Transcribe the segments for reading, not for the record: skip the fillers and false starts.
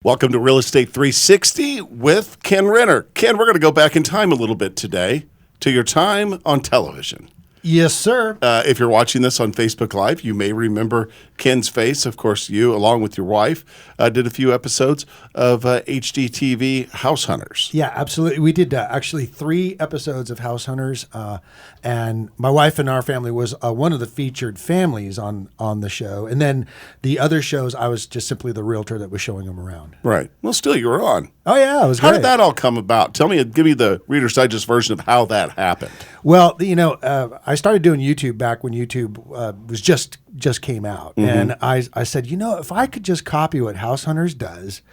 Welcome to Real Estate 360 with Kenn Renner. Ken, we're going to go back in time a little bit today to your time on television. Yes, sir. If you're watching this on Facebook Live, you may remember Ken's face. Of course, you, along with your wife, did a few episodes of HGTV House Hunters. Yeah, absolutely. We did actually 3 episodes of House Hunters, and my wife and our family was one of the featured families on the show. And then the other shows, I was just simply the realtor that was showing them around. Right. Well, still, you were on. Oh, yeah, it was How great. did that all come about? Give me the Reader's Digest version of how that happened. Well, I started doing YouTube back when YouTube was just came out. Mm-hmm. And I said, if I could just copy what House Hunters does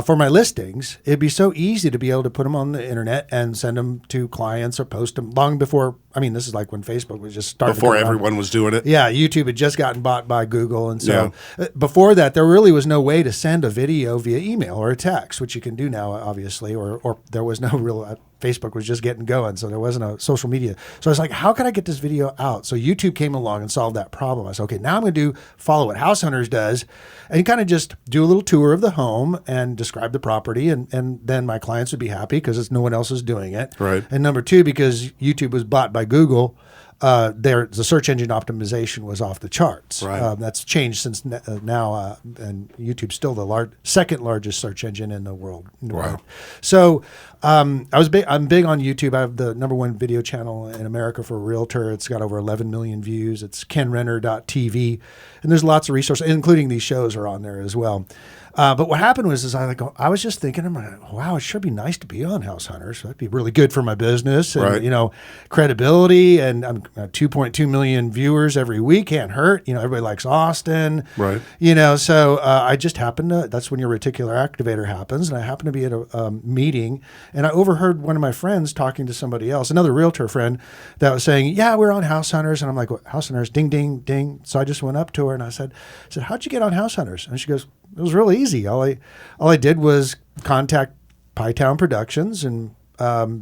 for my listings, it'd be so easy to be able to put them on the internet and send them to clients or post them long before. I mean, this is like when Facebook was just starting. Before everyone was doing it. Yeah, YouTube had just gotten bought by Google. And so before that, there really was no way to send a video via email or a text, which you can do now, obviously, or there was no real Facebook was just getting going, so there wasn't a social media. So I was like, how can I get this video out? So YouTube came along and solved that problem. I said, okay, now I'm going to follow what House Hunters does and kind of just do a little tour of the home and describe the property. And then my clients would be happy because no one else is doing it. Right. And number 2, because YouTube was bought by Google, the search engine optimization was off the charts. Right. That's changed since now, and YouTube's still the second largest search engine in the world. Wow. So I'm big on YouTube. I have the #1 video channel in America for a realtor. It's got over 11 million views. It's KennRenner.tv, and there's lots of resources, including these shows are on there as well. But what happened was I was just thinking, wow, it sure be nice to be on House Hunters. That'd be really good for my business and, right. Credibility. And I'm 2.2 million viewers every week. Can't hurt. Everybody likes Austin. Right. So I just happened to, that's when your reticular activator happens. And I happened to be at a meeting and I overheard one of my friends talking to somebody else, another realtor friend that was saying, yeah, we're on House Hunters. And I'm like, what, House Hunters? Ding, ding, ding. So I just went up to her and I said, how'd you get on House Hunters? And she goes, it was real easy. All I did was contact Pytown Productions, and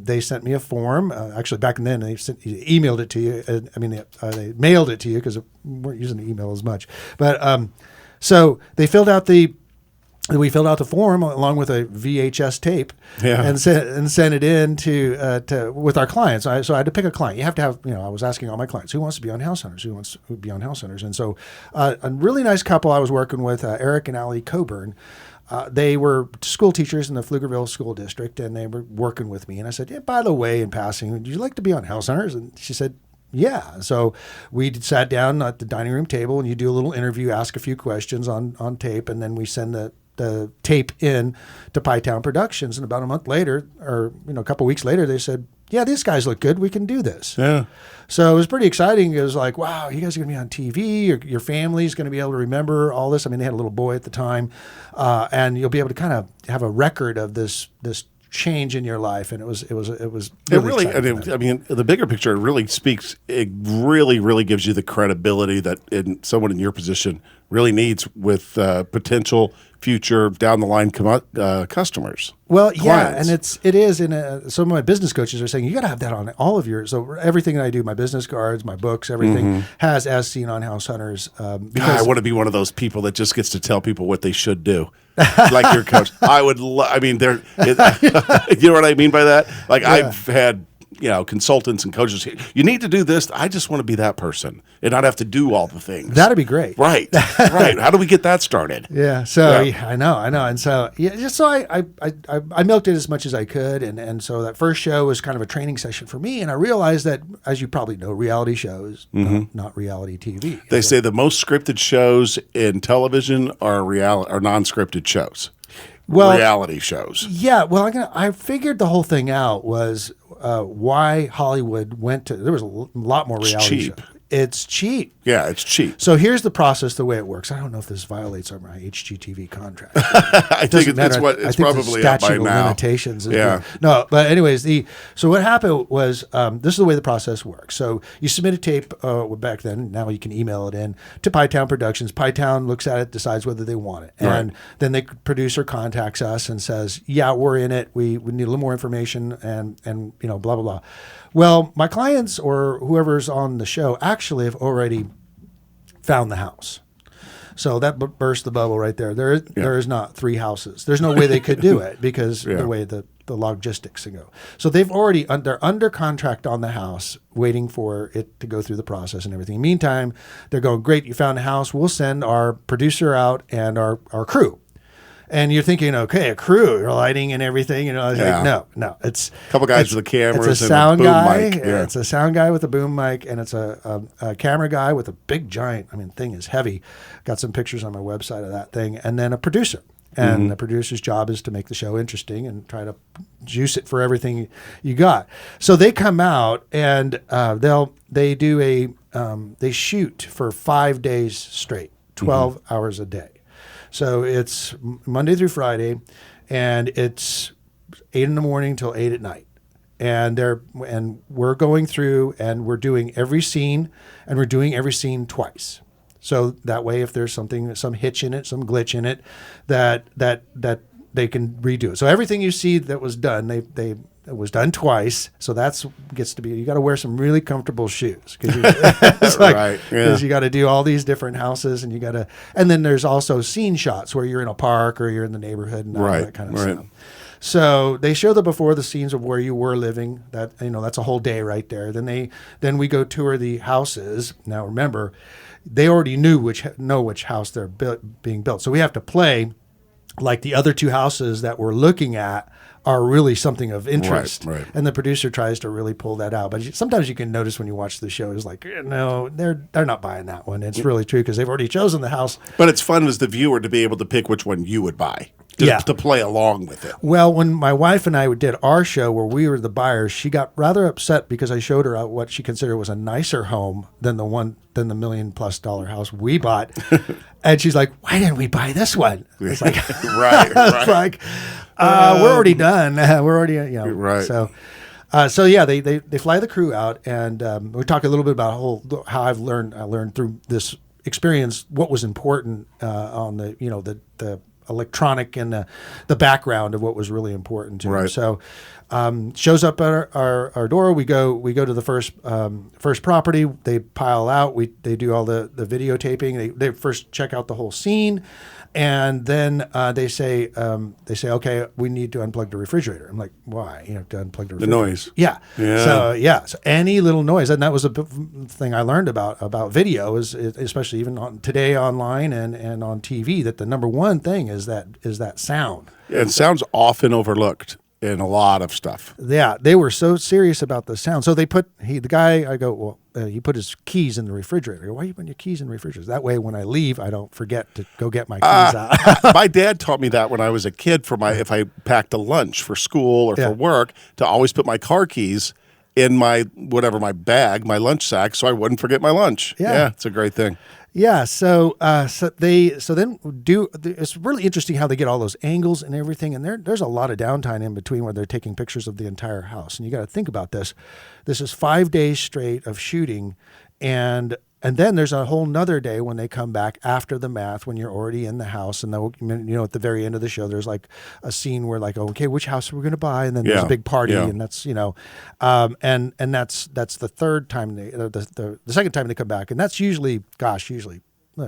they sent me a form. Actually, back then they emailed it to you. They mailed it to you because we weren't using the email as much. But so they filled out we filled out the form along with a VHS tape, and sent it in to with our clients. So I had to pick a client. You have to have, I was asking all my clients, who wants to be on House Hunters? Who wants to be on House Hunters? And so a really nice couple I was working with, Eric and Allie Coburn. They were school teachers in the Pflugerville School District, and they were working with me. And I said, yeah, by the way, in passing, would you like to be on House Hunters? And she said, yeah. So we sat down at the dining room table, and you do a little interview, ask a few questions on tape, and then we send the tape in to Pytown Productions. And about a month later, or a couple weeks later, they said, yeah, these guys look good. We can do this. Yeah. So it was pretty exciting. It was like, wow, you guys are going to be on TV. Your family's going to be able to remember all this. I mean, they had a little boy at the time. And you'll be able to kind of have a record of this change in your life. And it was really exciting. I mean, the bigger picture, it really gives you the credibility that someone in your position really needs with potential future down the line customers. Well, clients. Yeah, and it is. Some of my business coaches are saying you got to have that on all of your. So everything that I do, my business cards, my books, everything has as seen on House Hunters. God, I want to be one of those people that just gets to tell people what they should do, like your coach. I would. You know what I mean by that? Like I've had. Consultants and coaches. You need to do this. I just want to be that person and not have to do all the things. That'd be great. Right. Right. How do we get that started? Yeah. So I know. And so, so I milked it as much as I could. And so that first show was kind of a training session for me. And I realized that, as you probably know, reality shows, not reality TV. They say the most scripted shows in television are non-scripted shows. Reality shows. Yeah. Well, I figured the whole thing out was why Hollywood went to. There was a lot more reality shows. It's cheap. Yeah, it's cheap. So here's the process, the way it works. I don't know if this violates my HGTV contract. I think it's probably up by now. Limitations. Yeah. No, but anyways, so what happened was this is the way the process works. So you submit a tape back then. Now you can email it in to Pytown Productions. Pytown looks at it, decides whether they want it, and then the producer contacts us and says, "Yeah, we're in it. We need a little more information, and blah blah blah." Well, my clients or whoever's on the show actually have already found the house. So that burst the bubble right there. There is not 3 houses. There's no way they could do it because the way the logistics go. So they're under contract on the house, waiting for it to go through the process and everything. Meantime, they're going, great, you found a house. We'll send our producer out and our crew. And you're thinking, okay, a crew, lighting and everything. I was like, no, it's a couple guys with the cameras. It's a sound and a boom guy. mic. Yeah. It's a sound guy with a boom mic, and it's a camera guy with a big giant. Thing is heavy. Got some pictures on my website of that thing, and then a producer. And the producer's job is to make the show interesting and try to juice it for everything you got. So they come out and they shoot for 5 days straight, 12 hours a day. So it's Monday through Friday, and it's 8 in the morning till 8 at night. And we're going through and we're doing every scene, and we're doing every scene twice. So that way, if there's some hitch in it, some glitch in it, that they can redo it. So everything you see that was done, it was done twice. So gets to be, you got to wear some really comfortable shoes because you got to do all these different houses, and and then there's also scene shots where you're in a park or you're in the neighborhood and all that kind of stuff. So they show the before the scenes of where you were living. That's a whole day right there. Then we go tour the houses. Now remember, they already know which house they're being built. So we have to play like the other 2 houses that we're looking at are really something of interest. Right. And the producer tries to really pull that out. But sometimes you can notice when you watch the show, it's like, no, they're not buying that one. It's really true because they've already chosen the house. But it's fun as the viewer to be able to pick which one you would buy. To play along with it. Well, when my wife and I did our show where we were the buyers, she got rather upset because I showed her what she considered was a nicer home than the $1 million+ house we bought. And she's like, why didn't we buy this one? It's like, right. It's like, we're already done. We're already, Right. So they fly the crew out, and we talk a little bit about how I learned through this experience what was important on the electronic and the background of what was really important to him. So shows up at our door. We go to the first property. They pile out. They do all the videotaping. They first check out the whole scene, and then they say, okay, we need to unplug the refrigerator. I'm like, why? To unplug the refrigerator. The noise. Yeah. So any little noise, and that was a thing I learned about video, is especially even today online and on TV, that the number one thing is that sound. And sound's often overlooked in a lot of stuff. Yeah, they were so serious about the sound. So they put he put his keys in the refrigerator. I go, why are you putting your keys in the refrigerator? That way, when I leave, I don't forget to go get my keys out. My dad taught me that when I was a kid if I packed a lunch for school or for work, to always put my car keys in my bag, my lunch sack, so I wouldn't forget my lunch. Yeah, it's a great thing. Yeah, so then it's really interesting how they get all those angles and everything, and there's a lot of downtime in between where they're taking pictures of the entire house, and you got to think about this. This is 5 days straight of shooting, and then there's a whole nother day when they come back after the math, when you're already in the house, and at the very end of the show, there's like a scene where like, okay, which house are we going to buy? And then there's a big party, and that's and that's the third time the second time they come back, and that's usually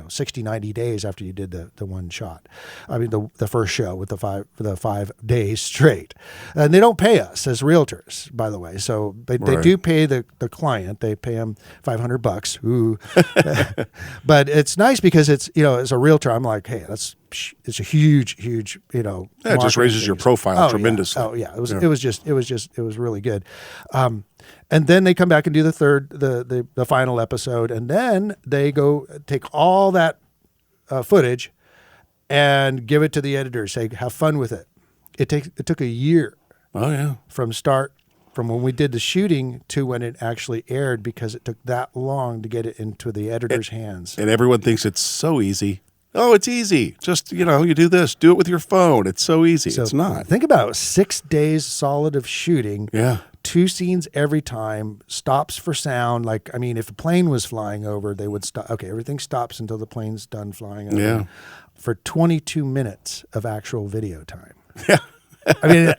60, 90 days after you did the one shot. I mean, the first show with the 5 days straight. And they don't pay us as realtors, by the way. So they do pay the client. They pay them $500. Ooh. But it's nice because it's, as a realtor, I'm like, hey, it's a huge, it just raises your profile tremendously. It was really good. And then they come back and do the final episode, and then they go take all that footage and give it to the editor. Say, have fun with it. It took a year. Oh yeah. From when we did the shooting to when it actually aired, because it took that long to get it into the editor's hands. And everyone thinks it's so easy. Oh, it's easy. Just, you do this. Do it with your phone. It's so easy. So it's not. Think about it. 6 days solid of shooting. Yeah. 2 scenes every time. Stops for sound. Like, if a plane was flying over, they would stop. Okay, everything stops until the plane's done flying over. Yeah. For 22 minutes of actual video time. Yeah.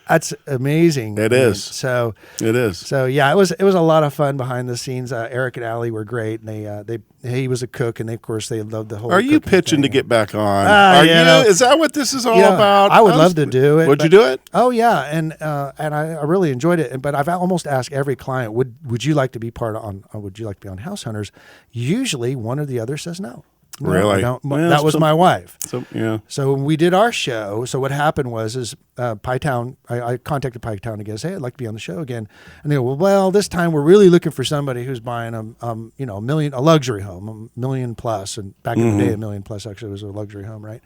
That's amazing. It is. So It is. So yeah, it was a lot of fun behind the scenes. Eric and Allie were great, and he was a cook, and of course they loved the whole. Are you cooking pitching to thing. get back on? Ah, Are you you? know, Is that what this is all Yeah, about? I would love to do it. Would you but- do it? Oh yeah, and I really enjoyed it. But I've almost asked every client, would you like to be would you like to be on House Hunters? Usually, one or the other says no. No, Really? I don't. Well, that was so- my wife. So yeah. So when we did our show, so what happened was Pie Town, I contacted Pie Town again, say, hey, I'd like to be on the show again. And they go, well, this time we're really looking for somebody who's buying a luxury home, $1 million plus. And back in the day, $1 million plus actually was a luxury home, right?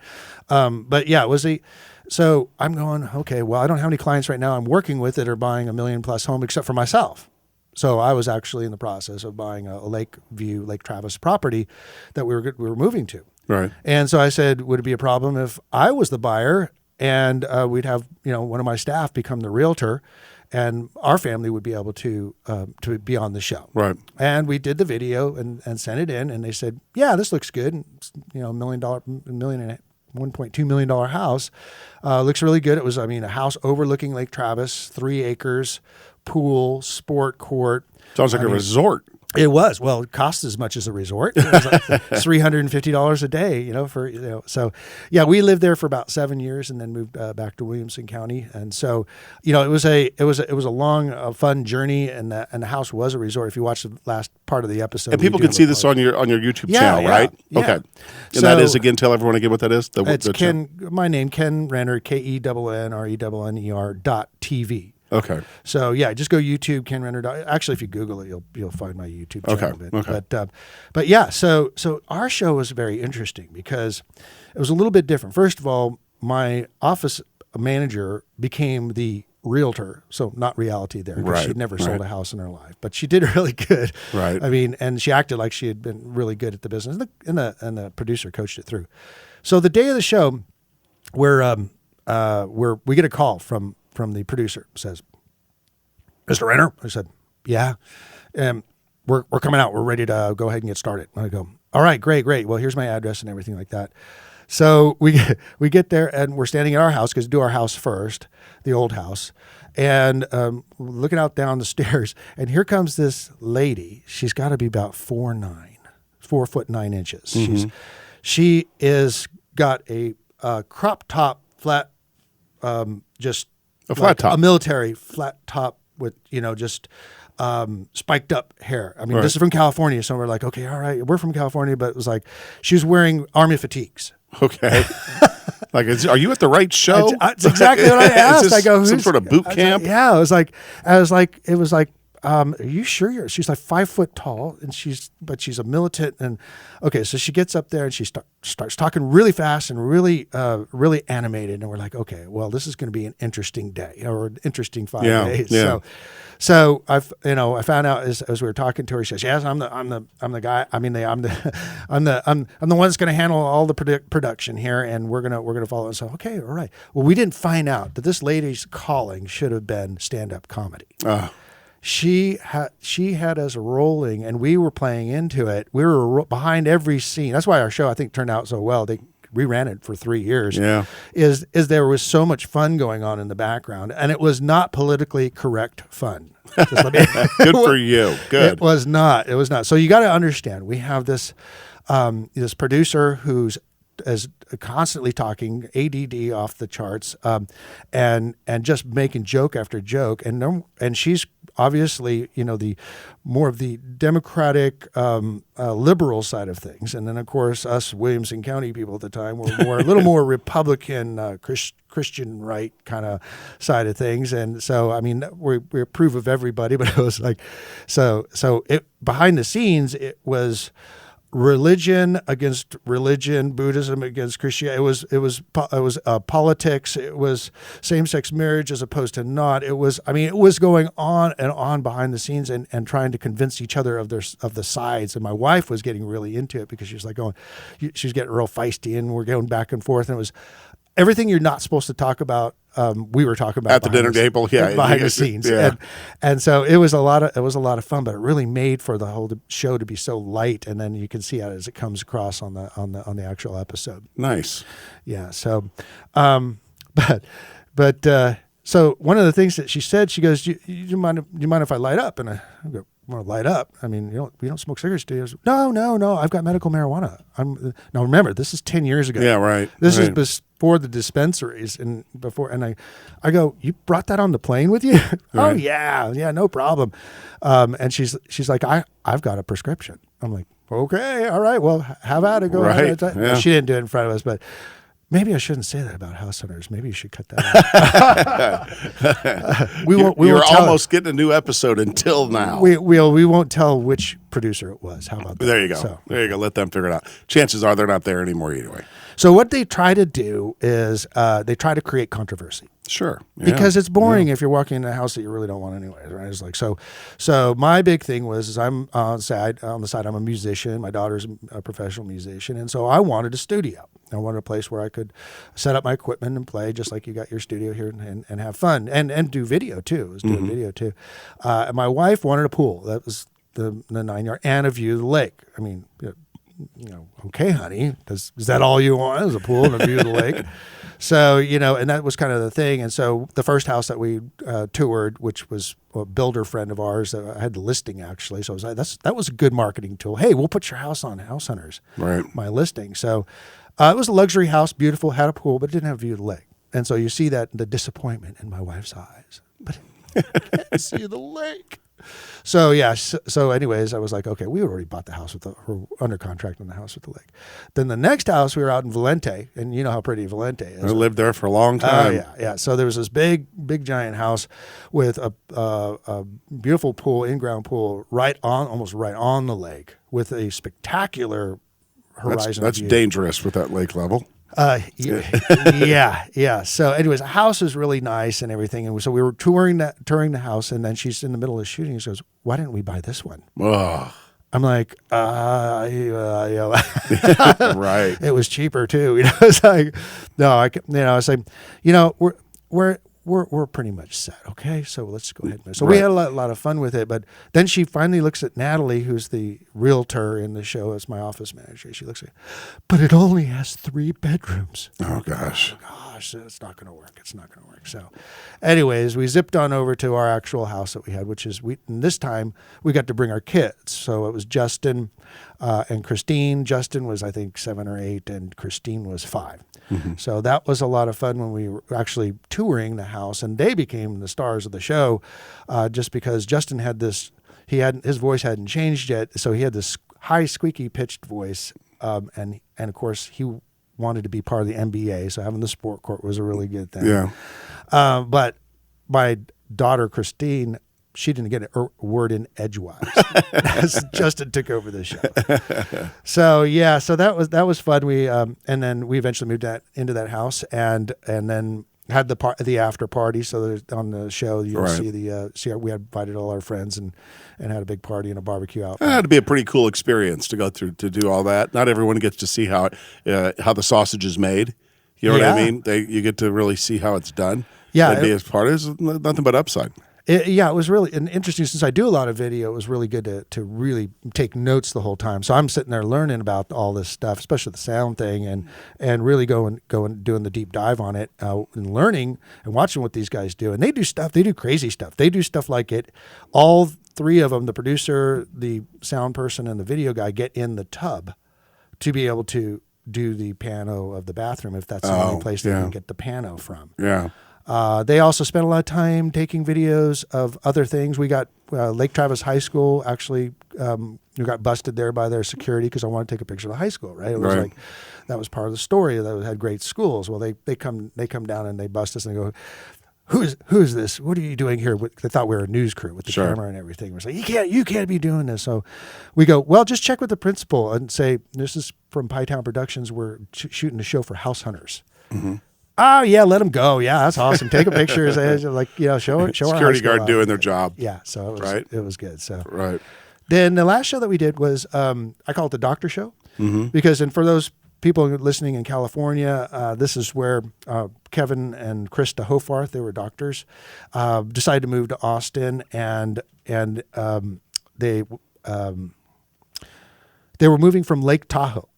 But yeah, so I'm going, okay, well, I don't have any clients right now I'm working with that are buying $1 million plus home except for myself. So I was actually in the process of buying a Lake Travis property that we were moving to. Right. And so I said, would it be a problem if I was the buyer and we'd have one of my staff become the realtor, and our family would be able to be on the show. Right. And we did the video and sent it in, and they said, yeah, this looks good. And, $1.2 million house looks really good. It was, a house overlooking Lake Travis, 3 acres, pool, sport court. Sounds like a resort. It was. Well, it cost as much as a resort. It was like $350 a day, So yeah, we lived there for about 7 years and then moved back to Williamson County. And so, it was a long, fun journey, and the house was a resort. If you watch the last part of the episode, And people can see this on your YouTube channel, right? Yeah. Okay. And So- that is, again, tell everyone again what that is. It's my name, Kenn Renner, KENNRENNER.TV. Okay. So yeah, just go YouTube, Kenn Renner. Actually, if you Google it, you'll find my YouTube channel. Okay. But yeah, so our show was very interesting because it was a little bit different. First of all, my office manager became the realtor, so not reality there, because Right, she'd never right. sold a house in her life, but she did really good. Right. And she acted like she had been really good at the business, and the producer coached it through. So the day of the show, we get a call from the producer. Says, Mr. Renner? I said, yeah. We're coming out. We're ready to go ahead and get started. And I go, all right, great. Well, here's my address and everything like that. So we get there, and we're standing at our house because do our house first, the old house, and looking out down the stairs. And here comes this lady. She's got to be about 4 foot 9 inches. Mm-hmm. She is got a crop top flat, just A flat top. a military flat top with just spiked up hair. I mean, Right. This is from California, so we're like, okay, all right, we're from California, but it was like she was wearing Army fatigues. Okay. Like, are you at the right show? That's exactly what I asked. Is this I go, some sort of boot camp? Yeah, it was like, are you sure you're? She's like 5 foot tall, and she's a militant. And okay, so she gets up there and she starts talking really fast and really animated. And we're like, okay, well, this is going to be an interesting day or an interesting 5 days. Yeah. So I found out as we were talking to her, she says, yes, I'm the guy. I mean, I'm the one that's going to handle all the production here, and we're gonna follow. And so, okay, all right. Well, we didn't find out that this lady's calling should have been stand-up comedy. She had us rolling, and we were playing into it. We were behind every scene. That's why our show, I think, turned out so well. We ran it for 3 years. Yeah. Is there was so much fun going on in the background, and it was not politically correct fun. Good for you. Good. It was not. So you got to understand, we have this producer who's as constantly talking, ADD off the charts, and just making joke after joke, and she's obviously the more of the Democratic liberal side of things, and then of course us Williamson County people at the time were a little more Republican Christian right kind of side of things, and so I mean we approve of everybody, but it was like so it behind the scenes it was religion against religion, Buddhism against Christianity. It was politics. It was same-sex marriage as opposed to not. It was going on and on behind the scenes and trying to convince each other of the sides. And my wife was getting really into it because she was like she was getting real feisty, and we're going back and forth. And it was everything you're not supposed to talk about. We were talking about at the dinner table, behind the scenes, yeah. and so it was a lot of fun. But it really made for the whole show to be so light, and then you can see it as it comes across on the actual episode. Nice, yeah. So, but So one of the things that she said, she goes, you mind if I light up? And I go, want to light up? I mean, you don't smoke cigarettes, do you? No. I've got medical marijuana. Now remember, this is 10 years ago. Yeah, right. This is before the dispensaries and I go, you brought that on the plane with you? Oh yeah, no problem. And she's like, I've got a prescription. I'm like, okay, all right, well, have at it. Go ahead. Yeah. She didn't do it in front of us, but. Maybe I shouldn't say that about house hunters. Maybe you should cut that out. You're almost getting a new episode until now. We won't tell which producer it was. How about that? There you go. So, there you go. Let them figure it out. Chances are they're not there anymore anyway. So what they try to do is they try to create controversy. Sure. Yeah. Because it's boring if you're walking in a house that you really don't want anyways, right? It's like so my big thing was I'm on the side I'm a musician. My daughter's a professional musician, and so I wanted a studio. I wanted a place where I could set up my equipment and play just like you got your studio here and have fun and do video too. I was doing video too. And my wife wanted a pool. That was the 9-yard and a view of the lake. I mean, okay, honey, is that all you want? Is a pool and a view of the lake? So, and that was kind of the thing. And so the first house that we toured, which was a builder friend of ours, I had the listing actually. So I was like, that was a good marketing tool. Hey, we'll put your house on House Hunters, right? My listing. So it was a luxury house, beautiful, had a pool, but it didn't have a view of the lake. And so you see the disappointment in my wife's eyes. But I can't see the lake. So anyways, I was like, okay, we already bought the house we're under contract on the house with the lake. Then the next house, we were out in Valente, and you know how pretty Valente is. I lived there for a long time. Yeah. So there was this big giant house with a beautiful pool, in-ground pool, almost right on the lake with a spectacular horizon. That's view. Dangerous with that lake level. Yeah. So anyways, the house is really nice and everything. And so we were touring the house, and then she's in the middle of shooting. She goes, why didn't we buy this one? Oh. I'm like, Right. It was cheaper too. It's like, no, I was like, we're pretty much set. Okay. So let's go ahead. So we had a lot of fun with it, but then she finally looks at Natalie, who's the realtor in the show as my office manager. She looks at, but it only has 3 bedrooms. Oh gosh. It's not going to work. It's not going to work. So anyways, we zipped on over to our actual house that we had, which is and this time we got to bring our kids. So it was Justin and Christine. Justin was, I think, 7 or 8 and Christine was 5. Mm-hmm. So that was a lot of fun when we were actually touring the house, and they became the stars of the show just because Justin had his voice hadn't changed yet. So he had this high squeaky pitched voice. And of course he wanted to be part of the NBA. So having the sport court was a really good thing. Yeah. But my daughter, Christine, she didn't get a word in edgewise. Justin took over the show. So that was fun. We and then we eventually moved into that house and then had the after party. So on the show you'll see we had invited all our friends and had a big party and a barbecue out. It had to be a pretty cool experience to go through to do all that. Not everyone gets to see how the sausage is made. You know what I mean? You get to really see how it's done. Yeah, and be as part of it. It's nothing but upside. It was really interesting. Since I do a lot of video, it was really good to really take notes the whole time. So I'm sitting there learning about all this stuff, especially the sound thing, and really going doing the deep dive on it and learning and watching what these guys do. And they do stuff. They do crazy stuff. They do stuff like it. All 3 of them, the producer, the sound person, and the video guy, get in the tub to be able to do the piano of the bathroom if that's the only place they can get the piano from. Yeah. They also spent a lot of time taking videos of other things. We got Lake Travis High School actually we got busted there by their security because I wanted to take a picture of the high school. Right, it was like that was part of the story. That had great schools. Well, they come down and they bust us and they go, who is this? What are you doing here? They thought we were a news crew with the camera and everything. We're like, you can't be doing this. So we go, well, just check with the principal and say this is from Pie Town Productions. We're shooting a show for House Hunters. Mm-hmm. Oh yeah, let them go. Yeah, that's awesome. Take a picture, show security guard doing their job. Yeah, so it was good. So Then the last show that we did was I call it the Doctor Show because for those people listening in California, this is where Kevin and Krista Hofarth, they were doctors, decided to move to Austin and they were moving from Lake Tahoe.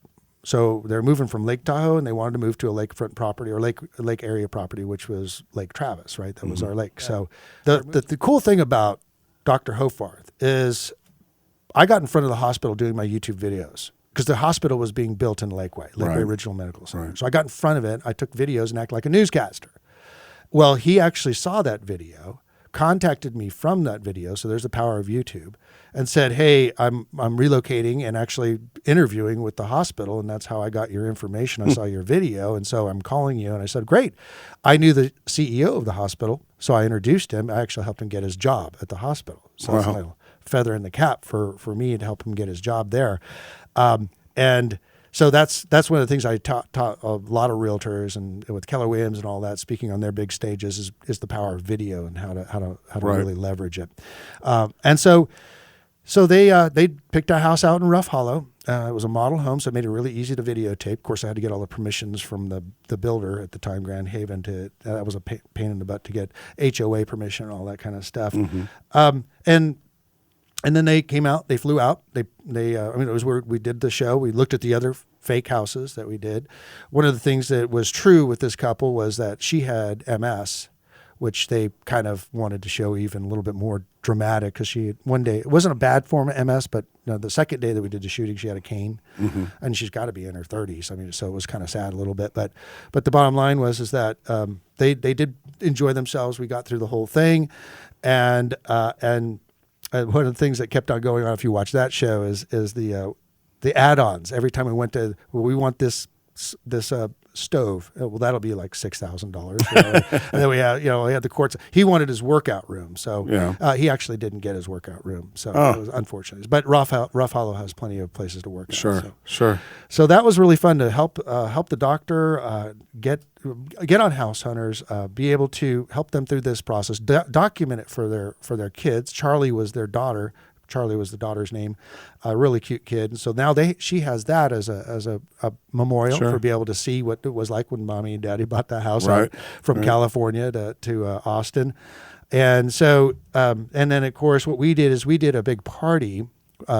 So they're moving from Lake Tahoe, and they wanted to move to a lakefront property or lake area property, which was Lake Travis, right? That was our lake. Yeah. So the cool thing about Dr. Hofarth is I got in front of the hospital doing my YouTube videos because the hospital was being built in Lakeway Regional Medical Center. Right. So I got in front of it. I took videos and acted like a newscaster. Well, he actually saw that video, contacted me from that video. So there's the power of YouTube, and said, "Hey, I'm relocating and actually interviewing with the hospital, and that's how I got your information. I saw your video, and so I'm calling you." And I said, "Great." I knew the CEO of the hospital, so I introduced him. I actually helped him get his job at the hospital. So that's a little feather in the cap for me to help him get his job there. And so that's one of the things I taught a lot of realtors and with Keller Williams and all that, speaking on their big stages, is the power of video and how to really leverage it. And so they picked a house out in Rough Hollow. It was a model home, so it made it really easy to videotape. Of course, I had to get all the permissions from the builder at the time, Grand Haven. That was a pain in the butt to get HOA permission and all that kind of stuff. And then they came out. They flew out. It was where we did the show. We looked at the other fake houses that we did. One of the things that was true with this couple was that she had MS, which they kind of wanted to show even a little bit more dramatic because one day, it wasn't a bad form of MS, but the second day that we did the shooting, she had a cane, and she's got to be in her 30s. I mean, so it was kind of sad a little bit, but the bottom line is that they did enjoy themselves. We got through the whole thing, and one of the things that kept on going on, if you watch that show, is the add-ons. Every time we went to, we want this stove. Well, that'll be like $6,000. And then we had the courts. He wanted his workout room, so he actually didn't get his workout room. So it was unfortunate. But Rough Hollow has plenty of places to work out. Sure. So that was really fun to help the doctor get on House Hunters, be able to help them through this process, document it for their kids. Charlie was their daughter. Charlie was the daughter's name, a really cute kid. And so now she has that as a memorial for being able to see what it was like when mommy and daddy bought that house out from California to Austin. And so, and then of course what we did is we did a big party,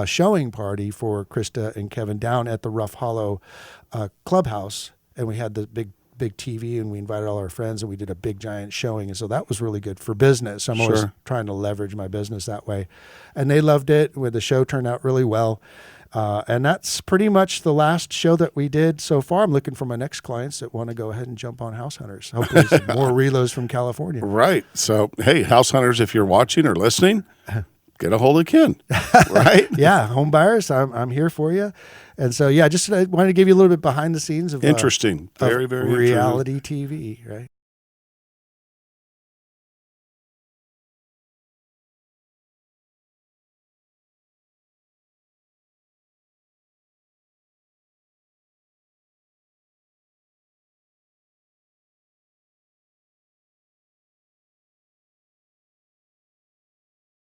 showing party for Krista and Kevin down at the Rough Hollow clubhouse. And we had the big TV, and we invited all our friends, and we did a big giant showing. And so that was really good for business. I'm always trying to leverage my business that way. And they loved it. The show turned out really well. And that's pretty much the last show that we did so far. I'm looking for my next clients that want to go ahead and jump on House Hunters. Hopefully some more reloads from California. Right. So, hey, House Hunters, if you're watching or listening, get a hold of Kenn, right? Yeah, home buyers, I'm here for you. And so, I wanted to give you a little bit behind the scenes of interesting, very, very reality TV, right?